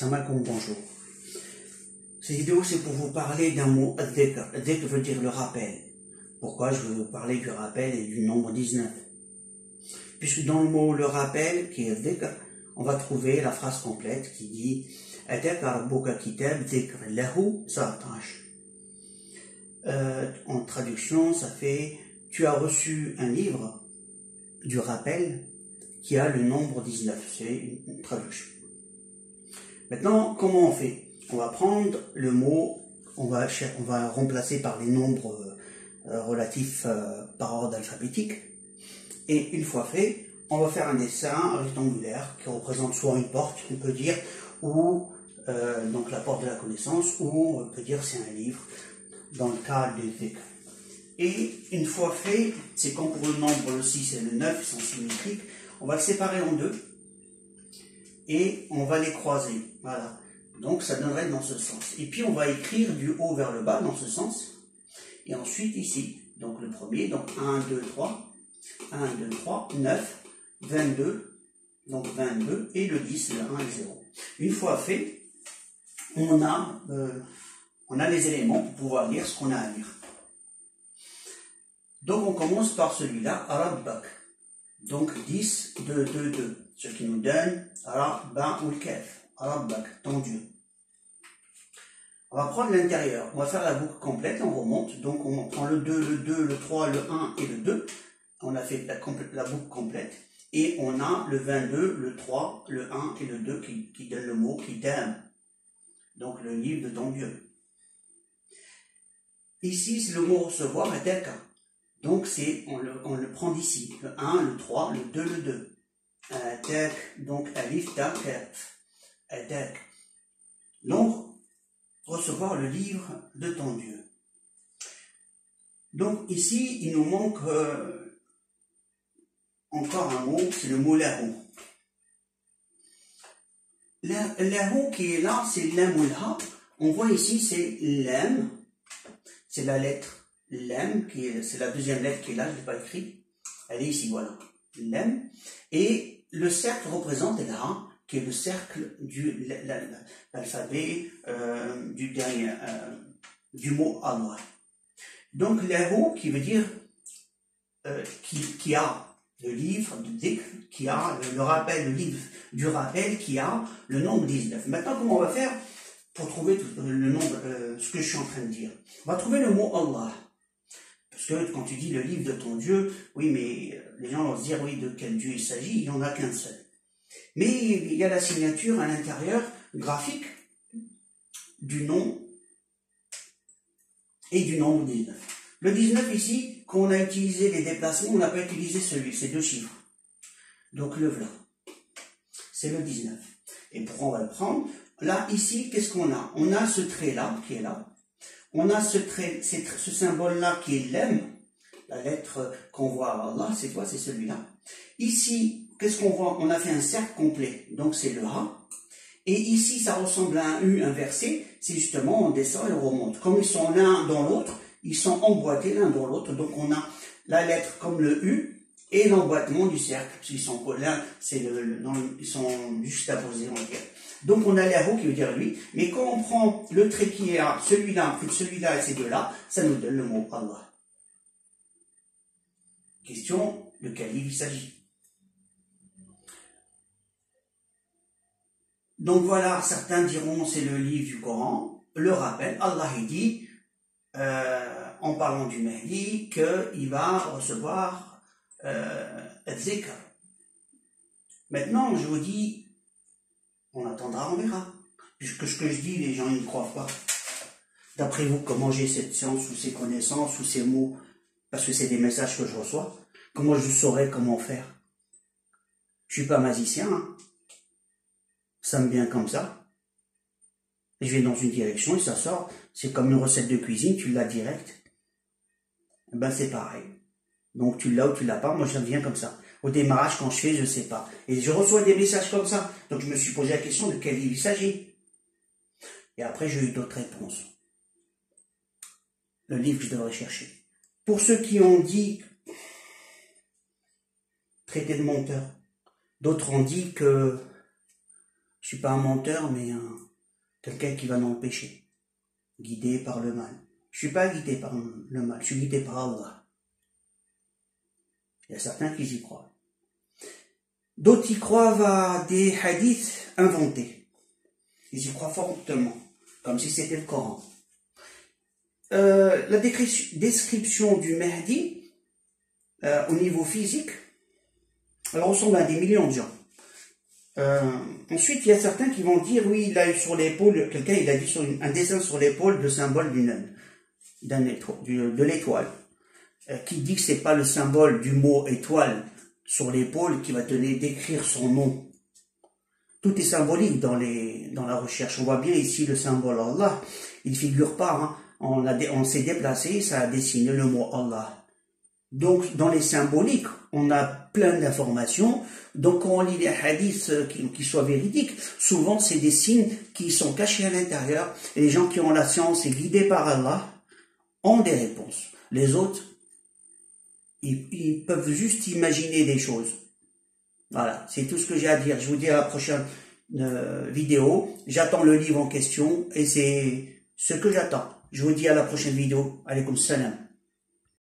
Assalamu bonjour. Cette vidéo, c'est pour vous parler d'un mot, ad-dhikr. Ad-dhikr veut dire le rappel. Pourquoi je veux vous parler du rappel et du nombre 19? Puisque dans le mot le rappel, qui est ad-dhikr, on va trouver la phrase complète qui dit Ataka rabbuka kitab dhikr lahu sa'atash. En traduction, ça fait tu as reçu un livre du rappel qui a le nombre 19. C'est une traduction. Maintenant, comment on fait? On va prendre le mot, on va remplacer par les nombres relatifs par ordre alphabétique. Et une fois fait, on va faire un dessin rectangulaire qui représente soit une porte, on peut dire, ou donc la porte de la connaissance, ou on peut dire c'est un livre, dans le cas du dhikr. Et une fois fait, c'est quand pour le nombre le 6 et le 9, ils sont symétriques, on va le séparer en deux et on va les croiser. Voilà. Donc ça donnerait dans ce sens. Et puis on va écrire du haut vers le bas dans ce sens. Et ensuite ici, donc le premier, donc 1, 2, 3, 1, 2, 3, 9, 22, donc 22, et le 10, le 1 et 0. Une fois fait, on a les éléments pour pouvoir lire ce qu'on a à lire. Donc on commence par celui-là, Rabbak. Donc 10, 2, 2, 2. Ce qui nous donne Rabba ou le Kef. Rabbak, ton Dieu. On va prendre l'intérieur. On va faire la boucle complète, on remonte. Donc on prend le 2, le 2, le 3, le 1 et le 2. On a fait la boucle complète. Et on a le 22, le 3, le 1 et le 2 qui donne le mot qui t'aime. Donc le livre de ton Dieu. Ici, c'est le mot recevoir est tel cas. Donc on le prend d'ici. Le 1, le 3, le 2, le 2. Attaque, donc alif, ta, kaf. Attaque. Donc, recevoir le livre de ton Dieu. Donc ici, il nous manque encore un mot, c'est le mot lahu. Lahu qui est là, c'est l'amulha. On voit ici, c'est l'am. C'est la lettre l'am, c'est la deuxième lettre qui est là, je ne l'ai pas écrit. Elle est ici, voilà. L'am. Et le cercle représente la, qui est le cercle de l'alphabet du dernier, du mot Allah. Donc lahu qui veut dire qui a le livre du dhikr, qui a le rappel, le livre du rappel, qui a le nombre 19. Maintenant, comment on va faire pour trouver le nombre, ce que je suis en train de dire? On va trouver le mot Allah. Parce que quand tu dis le livre de ton Dieu, oui, mais les gens vont se dire, oui, de quel Dieu il s'agit? Il n'y en a qu'un seul. Mais il y a la signature à l'intérieur, graphique, du nom et du nombre 19. Le 19 ici, quand on a utilisé les déplacements, on n'a pas utilisé ces deux chiffres. Donc le voilà. C'est le 19. Et pourquoi on va le prendre? Là, ici, qu'est-ce qu'on a? On a ce trait-là, qui est là. On a ce symbole-là qui est l'em, la lettre qu'on voit à Allah, c'est quoi? C'est celui-là. Ici, qu'est-ce qu'on voit? On a fait un cercle complet, donc c'est le A. Et ici, ça ressemble à un U inversé, c'est justement, on descend et on remonte. Comme ils sont l'un dans l'autre, ils sont emboîtés l'un dans l'autre, donc on a la lettre comme le U et l'emboîtement du cercle, puisqu'ils sont là, ils sont juste apposés, on va dire. Donc on a l'erreur qui veut dire lui, mais quand on prend le trait qui est à celui-là, celui-là et ces deux-là, ça nous donne le mot Allah. Question, de quel livre il s'agit? Donc voilà, certains diront c'est le livre du Coran, le rappel, Allah il dit, en parlant du Mahdi, qu'il va recevoir Zikr. Maintenant, je vous dis, on attendra, on verra. Puisque ce que je dis, les gens n'y croient pas. D'après vous, comment j'ai cette science, ou ces connaissances, ou ces mots, parce que c'est des messages que je reçois, comment je saurais comment faire? Je suis pas magicien, hein. Ça me vient comme ça. Je vais dans une direction et ça sort. C'est comme une recette de cuisine, tu l'as direct. Ben c'est pareil. Donc tu l'as ou tu l'as pas, moi ça me vient comme ça. Au démarrage, quand je fais, je ne sais pas. Et je reçois des messages comme ça. Donc je me suis posé la question de quel livre il s'agit. Et après, j'ai eu d'autres réponses. Le livre que je devrais chercher. Pour ceux qui ont dit traité de menteur, d'autres ont dit que Je suis pas un menteur, mais quelqu'un qui va dans le péché, guidé par le mal. Je suis pas guidé par le mal, je suis guidé par Allah. Il y a certains qui y croient. D'autres y croient à des hadiths inventés. Ils y croient fortement, comme si c'était le Coran. La description du Mahdi au niveau physique, elle ressemble à des millions de gens. Ensuite, il y a certains qui vont dire, oui, il a eu sur l'épaule, quelqu'un il a dit sur un dessin sur l'épaule le symbole de l'étoile, qui dit que c'est pas le symbole du mot étoile sur l'épaule qui va tenir décrire son nom. Tout est symbolique dans la recherche. On voit bien ici le symbole Allah, il figure pas, hein. On s'est déplacé, ça a dessiné le mot Allah. Donc, dans les symboliques, on a plein d'informations. Donc, quand on lit les hadiths qui soient véridiques, souvent, c'est des signes qui sont cachés à l'intérieur. Et les gens qui ont la science et guidés par Allah ont des réponses. Les autres, ils peuvent juste imaginer des choses. Voilà, c'est tout ce que j'ai à dire. Je vous dis à la prochaine vidéo. J'attends le livre en question et c'est ce que j'attends. Je vous dis à la prochaine vidéo. Alaykoum salam.